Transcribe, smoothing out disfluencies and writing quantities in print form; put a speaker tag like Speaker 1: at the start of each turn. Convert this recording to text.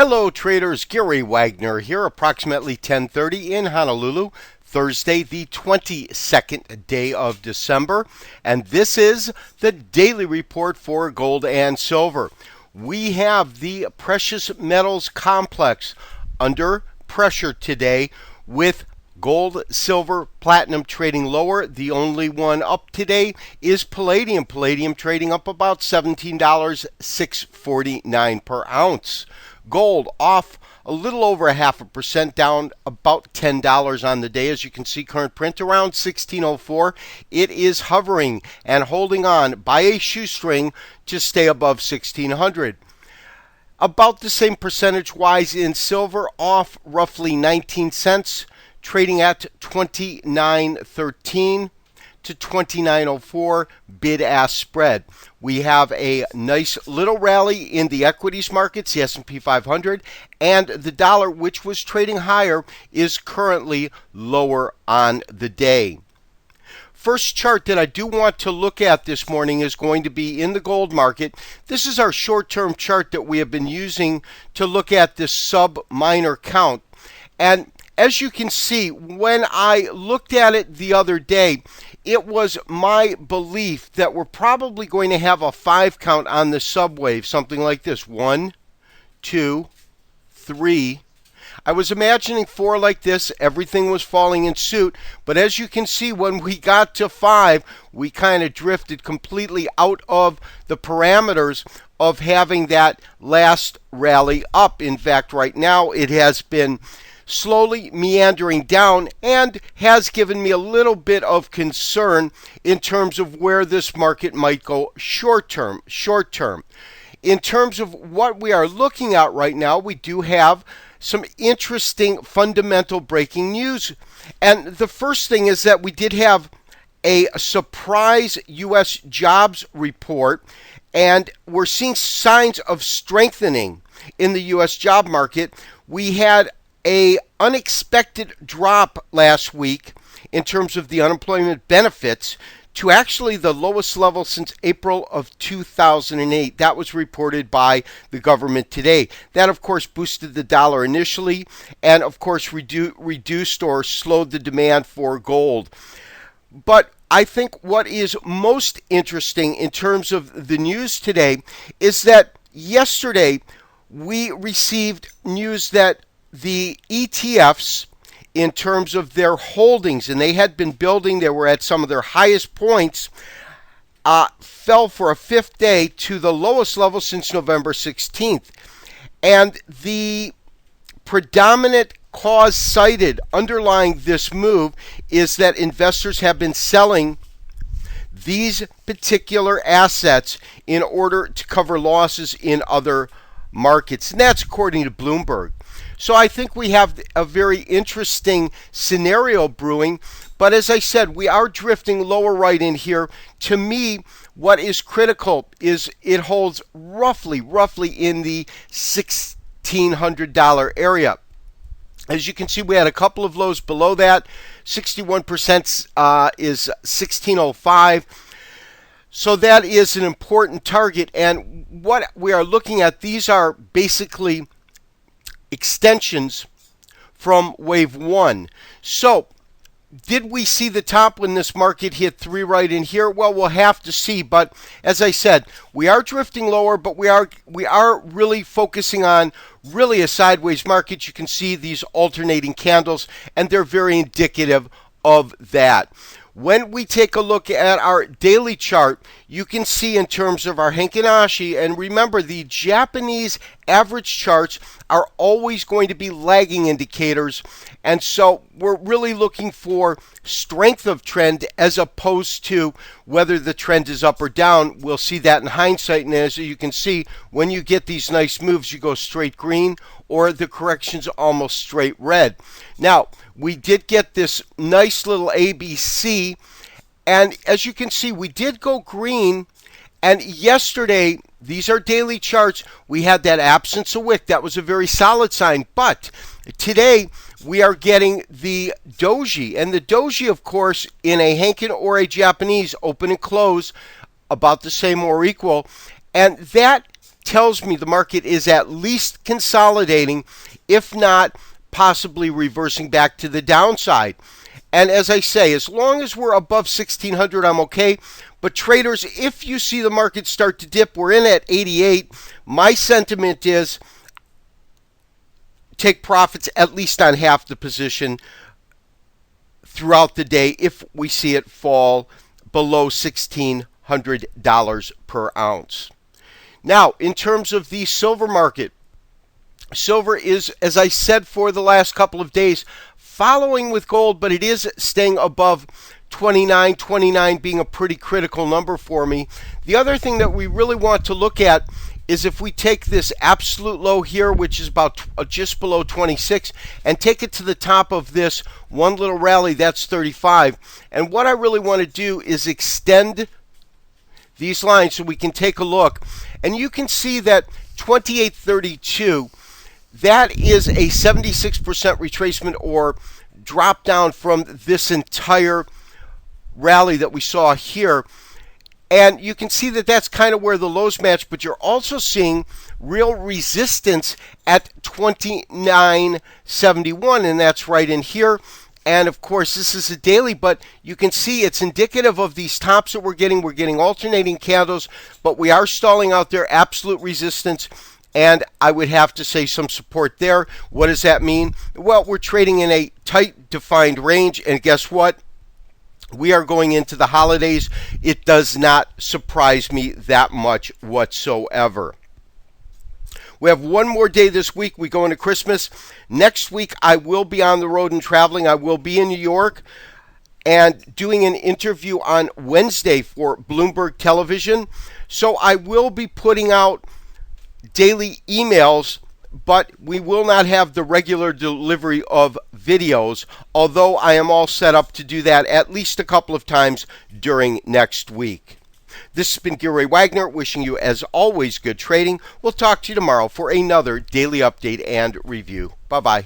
Speaker 1: Hello traders, Gary Wagner here, approximately 10:30 in Honolulu, Thursday the 22nd day of December, and this is the daily report for gold and silver. We have the precious metals complex under pressure today with gold, silver, platinum trading lower. The only one up today is palladium. Palladium trading up about $17, $6.49 per ounce. Gold off a little over 0.5%, down about $10 on the day. As you can see, current print around 1604. It is hovering and holding on by a shoestring to stay above 1600. About the same percentage-wise in silver, off roughly 19 cents, trading at 29.13 to 29.04 bid-ask spread. We have a nice little rally in the equities markets, the S&P 500, and the dollar, which was trading higher, is currently lower on the day. First chart that I do want to look at this morning is going to be in the gold market. This is our short-term chart that we have been using to look at this sub-minor count. And as you can see, when I looked at it the other day, it was my belief that we're probably going to have a 5 count on the subwave, something like this. 1, 2, 3. I was imagining 4 like this. Everything was falling in suit. But as you can see, when we got to 5, we kind of drifted completely out of the parameters of having that last rally up. In fact, right now it has been slowly meandering down and has given me a little bit of concern in terms of where this market might go short term. In terms of what we are looking at right now, we do have some interesting fundamental breaking news. And the first thing is that we did have a surprise U.S. jobs report, and we're seeing signs of strengthening in the U.S. job market. We had a unexpected drop last week in terms of the unemployment benefits to actually the lowest level since April of 2008. That was reported by the government today. That, of course, boosted the dollar initially and, of course, reduced or slowed the demand for gold. But I think what is most interesting in terms of the news today is that yesterday we received news that the ETFs, in terms of their holdings, and they had been building, they were at some of their highest points, fell for a 5th day to the lowest level since November 16th. And the predominant cause cited underlying this move is that investors have been selling these particular assets in order to cover losses in other markets. And that's according to Bloomberg. So I think we have a very interesting scenario brewing. But as I said, we are drifting lower right in here. To me, what is critical is it holds roughly in the $1,600 area. As you can see, we had a couple of lows below that. 61% is 1605. So that is an important target. And what we are looking at, these are basically extensions from wave 1. So did we see the top when this market hit 3 right in here? Well, we'll have to see. But as I said, we are drifting lower, but we are really focusing on really a sideways market. You can see these alternating candles, and they're very indicative of that. When we take a look at our daily chart, you can see in terms of our Heikin Ashi, and remember the Japanese average charts are always going to be lagging indicators, and so we're really looking for strength of trend as opposed to whether the trend is up or down. We'll see that in hindsight, and as you can see, when you get these nice moves, you go straight green or the correction's almost straight red. Now, we did get this nice little ABC, and as you can see, we did go green, and yesterday, these are daily charts, we had that absence of wick. That was a very solid sign, but today we are getting the doji, and the doji, of course, in a Heikin or a Japanese, open and close, about the same or equal, and that tells me the market is at least consolidating, if not possibly reversing back to the downside. And as I say, as long as we're above 1600, I'm okay. But traders, if you see the market start to dip, we're in at 88. My sentiment is take profits at least on half the position throughout the day if we see it fall below $1,600 per ounce. Now, in terms of the silver market, silver is, as I said for the last couple of days, following with gold, but it is staying above 29 being a pretty critical number for me. The other thing that we really want to look at is if we take this absolute low here, which is about just below 26, and take it to the top of this one little rally, that's 35. And what I really want to do is extend these lines so we can take a look. And you can see that 28.32, that is a 76% retracement or drop down from this entire rally that we saw here. And you can see that that's kind of where the lows match, but you're also seeing real resistance at 29.71, and that's right in here. And of course, this is a daily, but you can see it's indicative of these tops that we're getting. We're getting alternating candles, but we are stalling out there, absolute resistance, and I would have to say some support there. What does that mean? Well, we're trading in a tight defined range, and guess what? We are going into the holidays. It does not surprise me that much whatsoever. We have one more day this week. We go into Christmas. Next week, I will be on the road and traveling. I will be in New York and doing an interview on Wednesday for Bloomberg Television. So I will be putting out daily emails, but we will not have the regular delivery of videos, although I am all set up to do that at least a couple of times during next week. This has been Gary Wagner, wishing you, as always, good trading. We'll talk to you tomorrow for another daily update and review. Bye-bye.